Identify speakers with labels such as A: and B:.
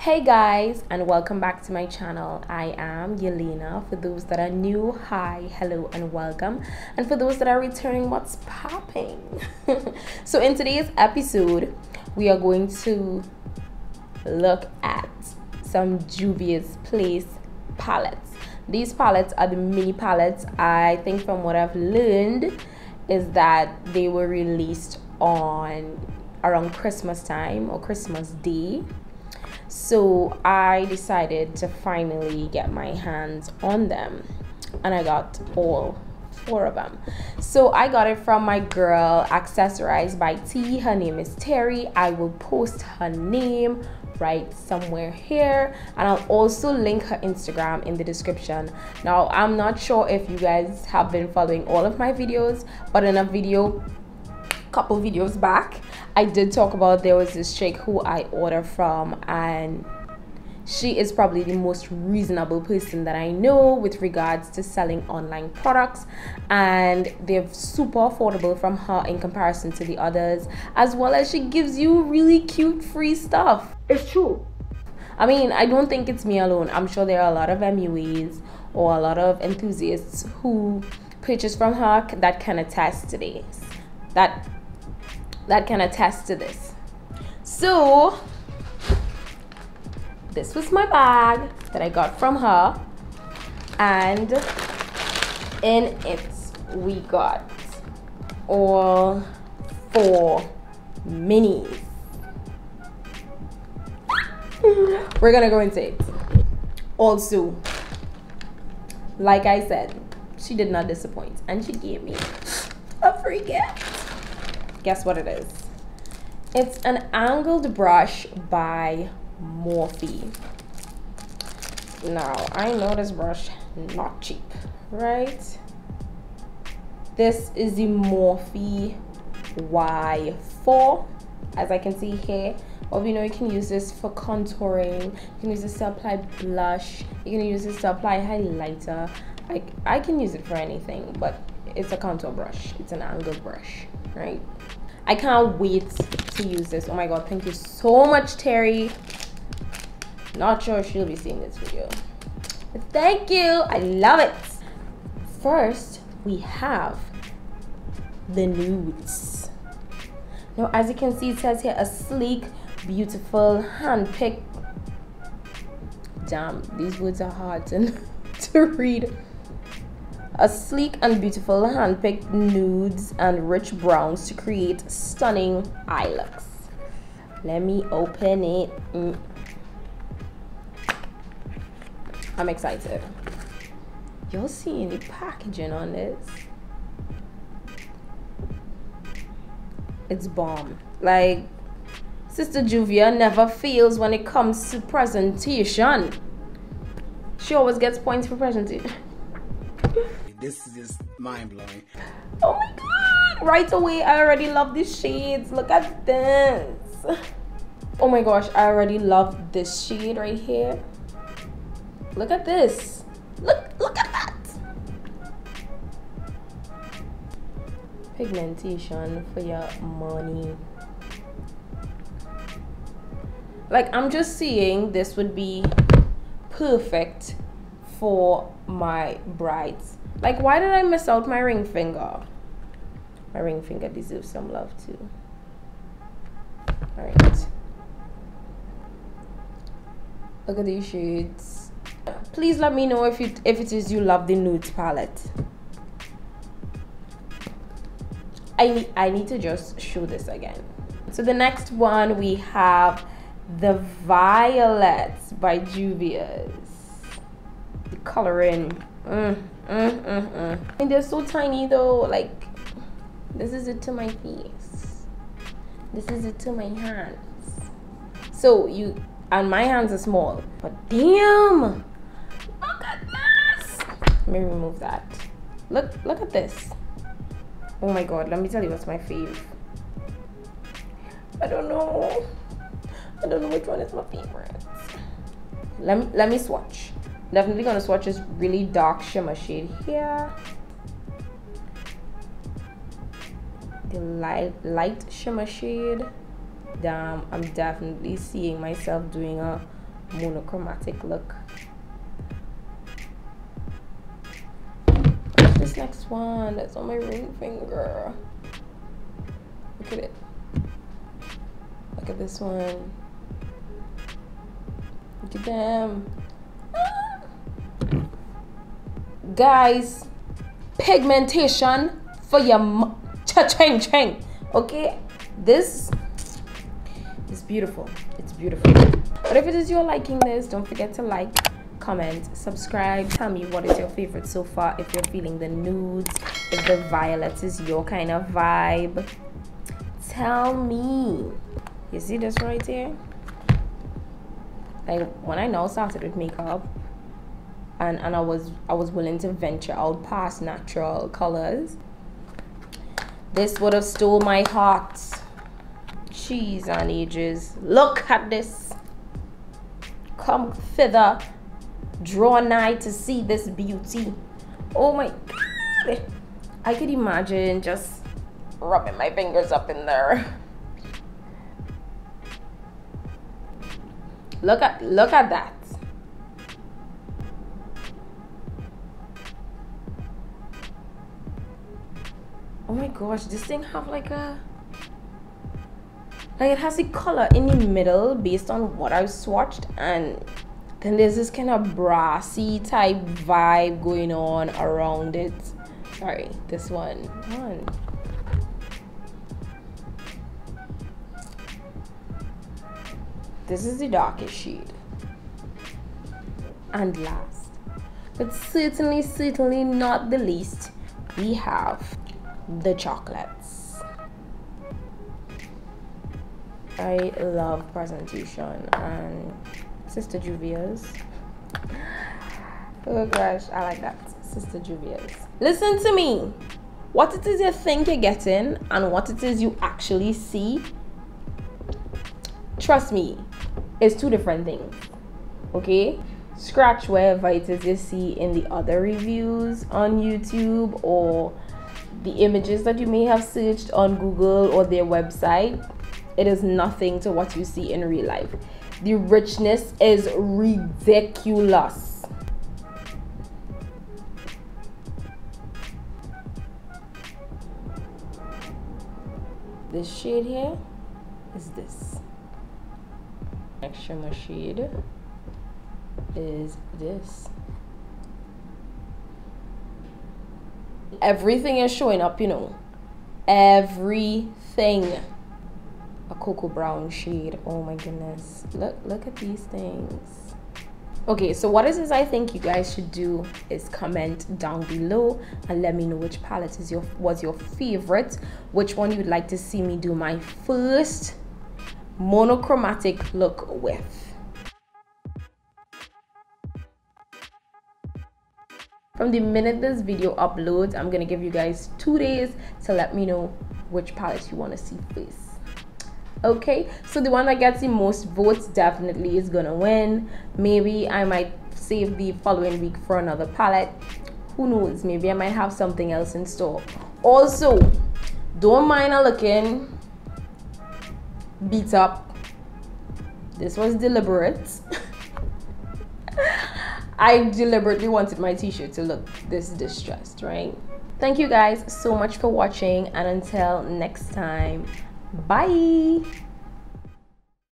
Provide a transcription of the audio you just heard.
A: Hey guys, and welcome back to my channel. I am Yelena. For those that are new, hi, hello, and welcome. And for those that are returning, what's popping? So in today's episode, we are going to look at some JUVIA'S Place palettes. These palettes are the mini palettes. I think from what I've learned is that they were released on around Christmas time or Christmas Day. So I decided to finally get my hands on them, and I got all 4 of them. So I got it from my girl Accessorized by T. Her name is Terry. I will post her name right somewhere here, and I'll also link her Instagram in the description. Now I'm not sure if you guys have been following all of my videos, but in a couple videos back, I did talk about there was this chick who I order from, and she is probably the most reasonable person that I know with regards to selling online products, and they're super affordable from her in comparison to the others, as well as she gives you really cute free stuff. It's true. I mean, I don't think it's me alone. I'm sure there are a lot of MUAHs or a lot of enthusiasts who purchase from her that can attest to this. That can attest to this. So this was my bag that I got from her, and in it we got all 4 minis. We're gonna go into it. Also, like I said, she did not disappoint, and she gave me a free gift. Guess what it is? It's an angled brush by MUAH. Now, I know this brush not cheap, right? This is the MUAH Y4, as I can see here. Well, you know, you can use this for contouring, you can use this to apply blush, you can use this to apply highlighter. I can use it for anything, but it's a contour brush. It's an angled brush, right? I can't wait to use this. Oh my god, thank you so much, Terry. Not sure if she'll be seeing this video, but thank you. I love it. First, we have the nudes. Now, as you can see, it says here a sleek, beautiful, hand-picked. Damn, these words are hard to read. A sleek and beautiful hand-picked nudes and rich browns to create stunning eye looks. Let me open it. I'm excited. You'll see any packaging on this. It's bomb. Like, Sister Juvia never fails when it comes to presentation. She always gets points for presentation.
B: This is just mind-blowing.
A: Oh my god! Right away, I already love these shades. Look at this. Oh my gosh, I already love this shade right here. Look at this. Look at that. Pigmentation for your money. Like, I'm just seeing this would be perfect for my brides. Like, why did I miss out my ring finger? My ring finger deserves some love too. All right. Look at these shades. Please let me know if it is you love the nudes palette. I need to just show this again. So the next one we have the Violets by JUVIA'S. The coloring. I mean, they're so tiny though. Like, this is it to my face. This is it to my hands. So and my hands are small, but damn, look at this. Let me remove that. Look at this. Oh my god, let me tell you what's my fave. I don't know which one is my favorite. Let me swatch. Definitely gonna swatch this really dark shimmer shade here. The light shimmer shade. Damn, I'm definitely seeing myself doing a monochromatic look. This next one that's on my ring finger. Look at it. Look at this one. Look at them. Guys, pigmentation for your cha-ching-ching. Okay, this is beautiful. It's beautiful. But if it is you're liking this, don't forget to like, comment, subscribe. Tell me what is your favorite so far. If you're feeling the nudes, if the violets is your kind of vibe, tell me. You see this right here? Like when I now started with makeup and I was willing to venture out past natural colors, this would have stole my heart. Cheese on ages. Look at this. Come thither, draw nigh to see this beauty. Oh my god, I could imagine just rubbing my fingers up in there. Look at that. Oh my gosh, this thing have like it has a color in the middle based on what I swatched, and then there's this kind of brassy type vibe going on around it. Sorry, this one. This is the darkest shade. And last, but certainly not the least, we have the chocolates. I love presentation and Sister JUVIA'S. Oh gosh, I like that. Sister JUVIA'S. Listen to me. What it is you think you're getting and what it is you actually see, trust me, it's two different things. Okay? Scratch wherever it is you see in the other reviews on YouTube or the images that you may have searched on Google or their website. It is nothing to what you see in real life. The richness is ridiculous. This shade here is this. Next shimmer shade is this. Everything is showing up, you know. Everything. A cocoa brown shade. Oh my goodness. Look at these things. Okay, so what it is I think you guys should do is comment down below and let me know which palette was your favorite, which one you'd like to see me do my first monochromatic look with. From the minute this video uploads, I'm gonna give you guys 2 days to let me know which palette you want to see first. Okay, so the one that gets the most votes definitely is gonna win. Maybe I might save the following week for another palette. Who knows, maybe I might have something else in store. Also, don't mind a looking beat up. This was deliberate. I deliberately wanted my t-shirt to look this distressed, right? Thank you guys so much for watching, and until next time, bye.